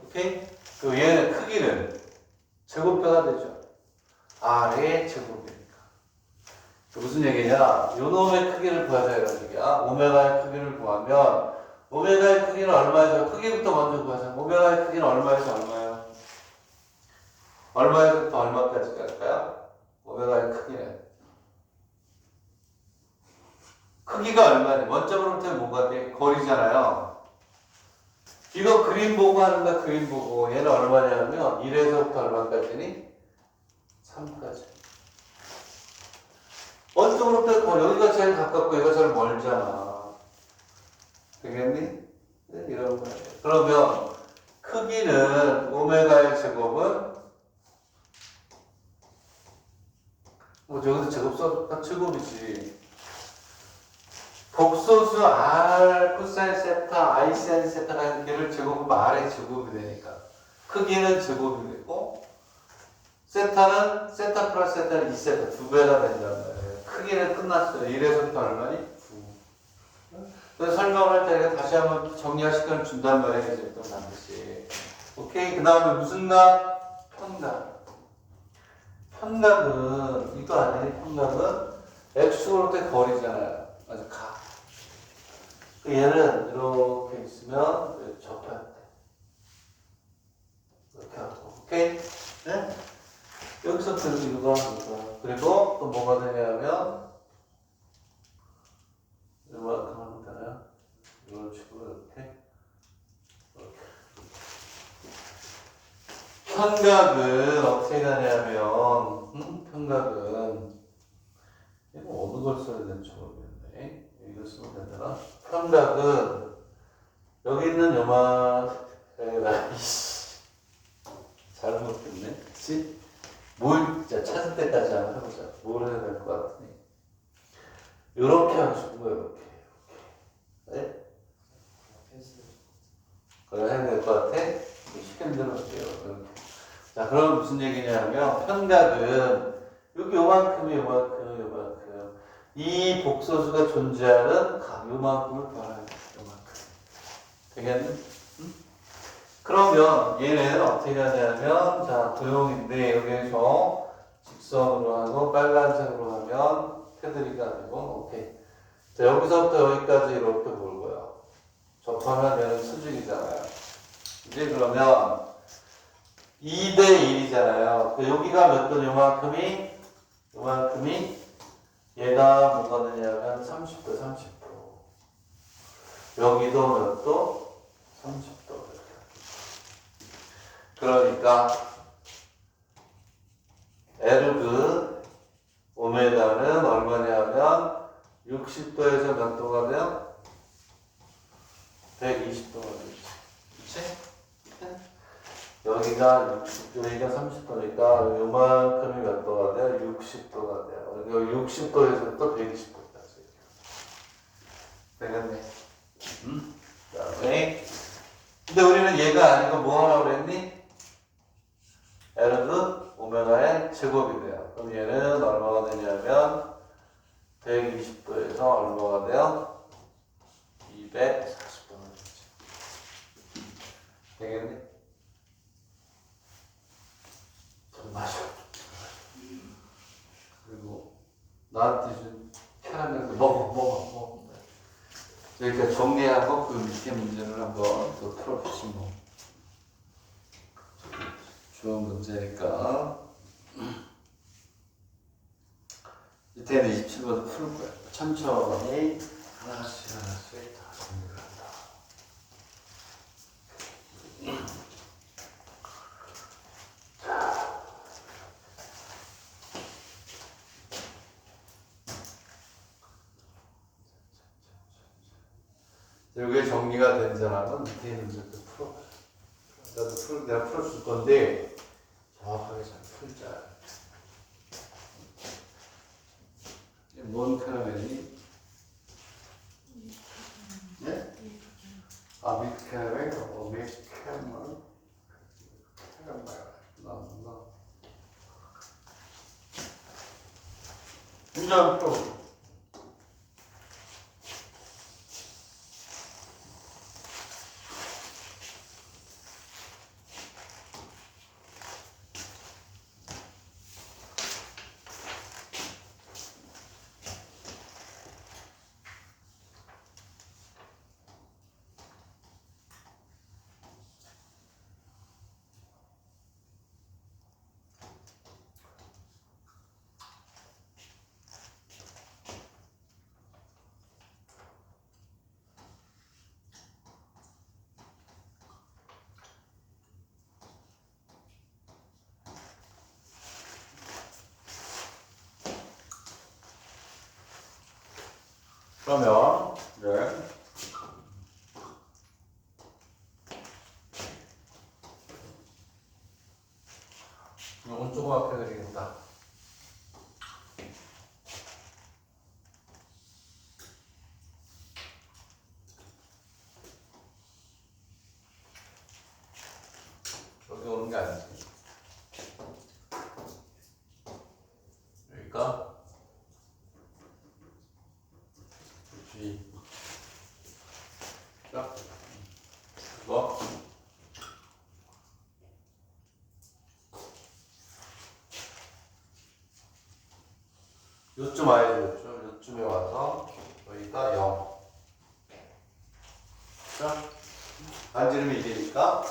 오케이? 그 얘는 크기는 제곱배가 되죠. r의 제곱이니까. 무슨 얘기냐? 요 놈의 크기를 구하자 이런 얘기야. 오메가의 크기를 구하면 오메가의 크기는 얼마에서 크기부터 먼저 구하자. 오메가의 크기는 얼마에서 얼마예요? 얼마에서부터 얼마까지 갈까요? 오메가의 크기는 크기가 얼마냐? 원점으로부터 뭐가 돼? 거리잖아요. 이거 그림 보고 하는 거야. 그림 보고 얘는 얼마냐면 1에서부터 얼마까지니? 3까지. 원점으로부터 거리 여기가 제일 가깝고 여기가 제일 멀잖아. 되겠니? 네, 이런 거예요. 그러면 크기는 오메가의 제곱은 뭐 여기서 제곱 써딱 제곱이지. 복소수 r 코사인 세타 i sin 세타라는 개를 제곱하면 r의 제곱이 되니까 크기는 제곱이 되고 세타는 세타 플러스 세타는 2세타 2배가 된단 말이에요. 크기는 끝났어요. 1에서부터 얼마니? 그래서 설명할 때 다시 한번 정리할 시간을 준단 말이에요. 이제 또 반드시. 오케이. 그 다음에 무슨 값? 편값. 편값은 이거 아니에요. 편값은 x축으로부터 거리잖아요. 맞아. 각. 얘는 이렇게 있으면 접할 때. 이렇게 하고. 오케이. 네? 여기서부터 이거. 그리고 또 뭐가 되냐면 이만큼 하면 되나요? 이런 식으로 이렇게. 편각은 어떻게 가냐면, 편각은, 이거 어느 걸 써야 될지 모르겠네. 이거 쓰면 되나? 편각은, 여기 있는 요만, 이씨. 잘못했네. 그치? 뭘 진짜 찾을 때까지 한번 해보자. 뭘 해야 될 것 같으니. 요렇게 하시고, 요렇게. 네? 그걸 해야 될 것 같아? 쉽게 들어볼게요. 이렇게. 자, 그럼 무슨 얘기냐면, 현각은 여기 요만큼. 이 복소수가 존재하는 각 요만큼을 변화해. 요만큼. 되겠니? 응? 그러면 얘는 어떻게 하냐면, 자, 도형인데, 여기에서 직선으로 하고, 빨간색으로 하면, 테두리가 되고, 오케이. 자, 여기서부터 여기까지 이렇게 볼 거야. 접하면 얘는 수직이잖아요. 이제 그러면 2대 1이잖아요. 여기가 몇 도 요만큼이 얘가 뭐가 되냐면 30도, 30도. 여기도 몇 도? 30도. 그러니까 에르그 오메가는 얼마냐면 60도에서 몇 도가 돼요? 120도가 되지. 그치? 여기가 60도, 여기가 30도니까 요만큼이 몇 도가 돼요? 60도가 돼요. 그러니까 60도에서 또 120도까지. 되겠네. 그 다음에 근데 우리는 얘가 아니고 뭐 하라고 그랬니? L은 오메가의 제곱이 돼요. 그럼 얘는 얼마가 되냐면 120도에서 얼마가 돼요? 240도가 되지. 되겠니? 좀 마셔. 그리고 나한테 좀 캐러멜도 먹어. 이렇게 정리하고 그 밑에 문제를 한번 또 풀어보시 뭐. 좋은 문제니까. 밑에는 27번도 풀 거야. 천천히 하나씩 다 정리를 한다. 이게 정리가 된 사람은 밑에 있는 문제도 풀어봐요. 내가 풀어줄 건데 정확하게 잘 풀자. 뭔 캐러멜이? 네? 아, 밀크 캐러멜? 밀크 캐러멜? 나왔나? 문제 한 풀어. 그러면 네. 이건 조그맣게 그리겠다. 여기 오는 게 아니지. 여기가 G. 자, 이거 요쯤 와야죠. 요쯤에 와서 여기가 0. 자, 반지름이 이게니까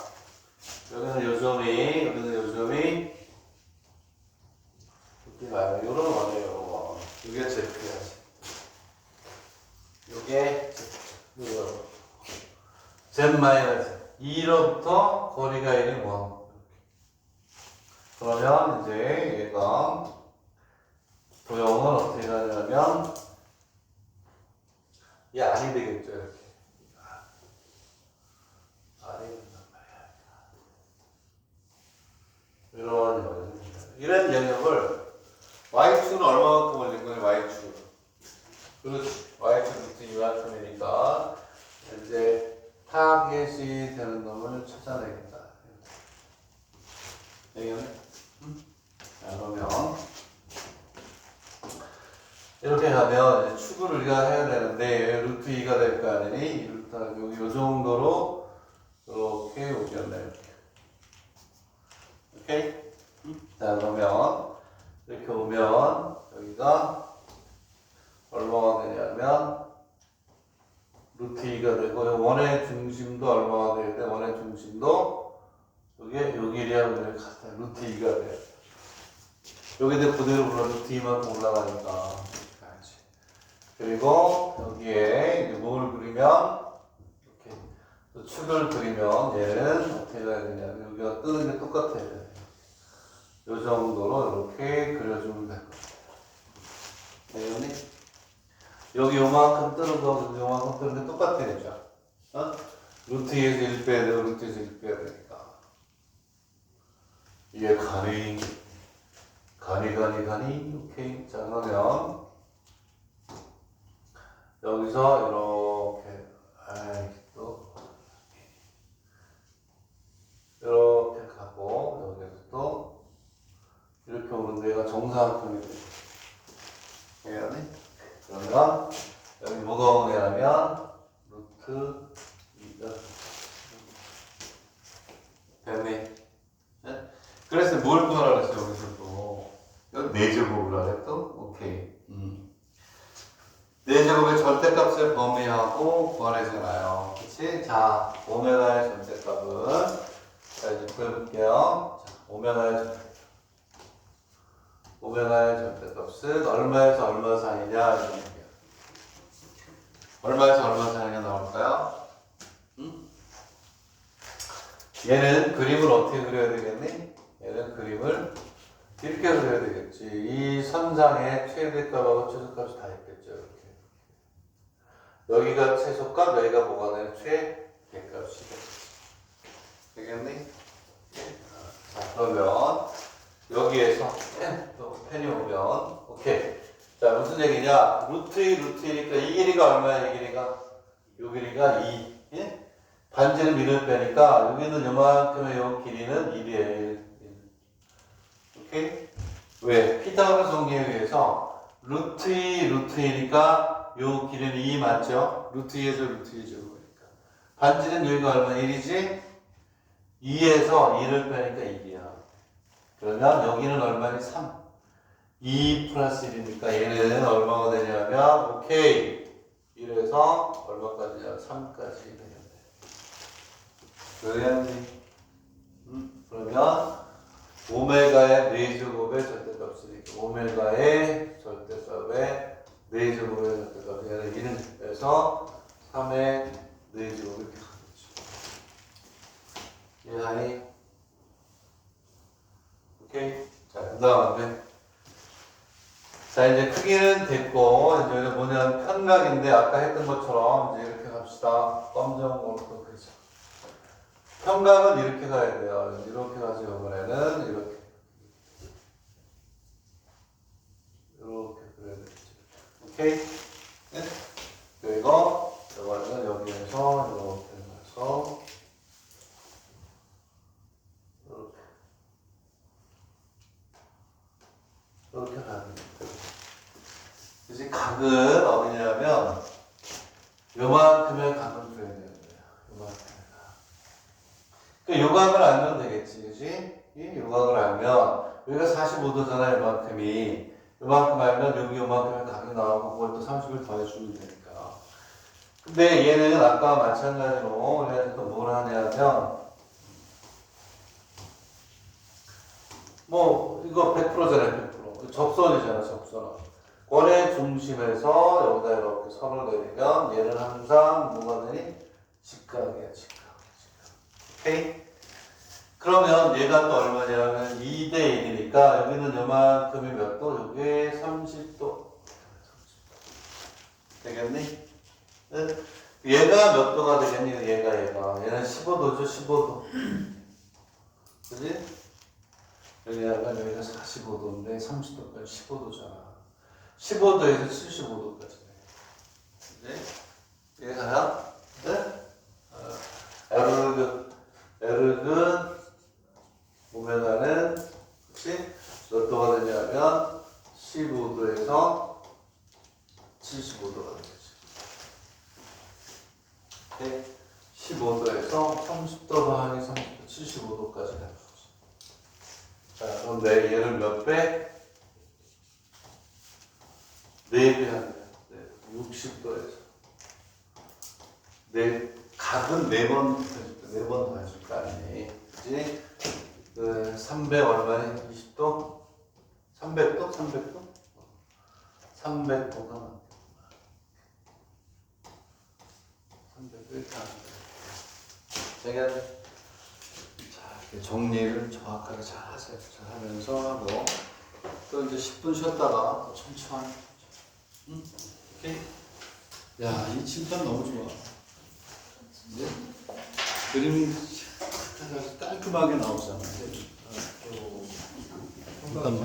여기는 요점이 이렇게 가요. 요런 원이에요. 이게 Z야지. 요게 Z 마이너스 2로부터 거리가 1이 뭐? 그러면 이제 얘가 도형은 어떻게 가냐면 얘 아니 되겠죠. 이렇게 아니 된단 말이야. 이런 영역을 y축은 얼마만큼 올린 거예요? y축. 그렇지. y축 루트 이만큼이니까 이제 타겟이 되는 놈을 찾아내겠다. 여기는? 자, 그러면 이렇게 가면 이제 축을 우리가 해야 되는데 루트 2가 될 거 아니니 루트 여기 요 정도로 이렇게 오겠네. 이렇게. 오케이? 자, 그러면 이렇게 오면 여기가 얼마가 되냐면 루트 2가 되고 요 원의 중심도 얼마가 되는데 원의 중심도 여기 요 길이하고 이렇게 같아. 루트 2가 돼. 여기도 그대로 불러 루트 2만큼 올라가니까. 그리고 여기에 이제 뭘 그리면 이렇게 또 축을 그리면 얘는 어떻게 해야 되냐면 여기가 뜨는 게 똑같아요. 이 정도로 이렇게 그려주면 될 거예요. 네, 여기 요만큼 뜨는 거, 요만큼 뜨는 게 똑같아요. 그죠? 어? 루트 2에서 1 빼야 되고, 루트 2에서 1 빼야 되니까. 이게 가니. 오케이. 자, 그러면, 여기서 이렇게 가고, 여기서 또, 이렇게 오는데 얘가 정사각형이 돼요. 해야 돼? 그러면 여기 뭐가 오냐면 루트 2가 됐네. 네? 그래서 뭘 구하라 그랬어 여기서 또 여기 4제곱을 하래 또? 오케이. 4제곱의 절대값을 범위하고 구하래잖아요. 그치? 자, 오메가의 절대값은 자 이제 구해볼게요. 자, 오메가의 절대값은 얼마에서 얼마 사이냐? 얼마에서 얼마 사이냐 나올까요? 응? 얘는 그림을 어떻게 그려야 되겠니? 얘는 그림을 이렇게 그려야 되겠지. 이 선상에 최대값하고 최소값이 다 있겠죠. 이렇게. 여기가 최소값, 여기가 뭐가 되는 최대값이 되겠니? 자, 그러면 여기에서 펜이 오면 오케이. 자, 무슨 얘기냐? 루트이니까 이 길이가 얼마야? 이 길이가? 요 길이가 2. 예? 반지름 1을 빼니까 여기는 요만큼의 요 길이는 1이에요. 1. 오케이? 왜? 피타고라스 정리에 의해서 루트이니까 요 길이는 2 맞죠? 루트2에서 그러니까 반지름 여기가 얼마? 1이지? 2에서 1을 빼니까 1이야. 그러면 여기는 얼마니? 3. 2 플러스 1이니까 얘는 얼마가 되냐면 오케이 1에서 얼마까지냐 3까지 되겠네. 그래야지. 그러면 오메가의 4제곱의 절대값이니까 오메가의 절대값의 4제곱의 절대값 얘는 1에서 3의 4제곱 이렇게 가겠죠. 이해하니? 오케이. 자, 그 다음에 자, 이제 크기는 됐고, 이제 뭐냐면 편각인데, 아까 했던 것처럼, 이제 이렇게 갑시다. 검정으로 그리자. 편각은 이렇게 가야 돼요. 이렇게 가서 이번에는 이렇게. 이렇게 그려야 되겠지. 오케이? 네? 그리고, 이번에는 여기에서 이렇게 가서, 이렇게 가야 됩니다. 그래서 각은 어디냐면 요만큼의 각을 그려야 되는 거예요. 요만큼의 각. 요 각을 알면 되겠지, 그지? 이 요각을 알면 여기가 45도잖아, 요만큼이. 요만큼 알면 여기 요만큼의 각이 나오고 그걸 또 30을 더해주면 되니까. 근데 얘는 아까 마찬가지로 얘는 또 뭘 하냐면 뭐 이거 100%잖아요, 100%. 접선이잖아, 접선. 원의 중심에서 여기다 이렇게 선을 내리면 얘는 항상 뭐가 되니? 직각이야, 직각. 오케이? 그러면 얘가 또 얼마냐면 2대 1이니까 여기는 요만큼이 몇 도? 여기에 30도. 되겠니? 네? 얘가 몇 도가 되겠니? 얘가. 얘는 15도죠, 15도. 그지? 왜냐하면 여기가 45도인데 30도까지 15도잖아. 15도에서 75도까지네. 네? 이해가요? 네? 에르근 오메가는 그치? 몇 도가 되냐면 15도에서 75도가 되지. 네? 15도에서 30도 더하기 30도 75도까지 가는 거지. 자, 그럼 내 얘를 몇 배? 4배 하면 돼. 60도에서. 각은 4번 더 해줄 거 아니니. 그치? 300 얼마니? 20도? 300도? 300도? 300도가 맞네. 300도 이렇게 하면 돼. 자, 이렇게 정리를 정확하게 잘 하세요. 잘 하면서 하고. 또 이제 10분 쉬었다가 또 천천히. 응? 오케이? 야, 이 칠판 너무 좋아. 네? 그림이 깔끔하게 나오잖아. 잠깐만.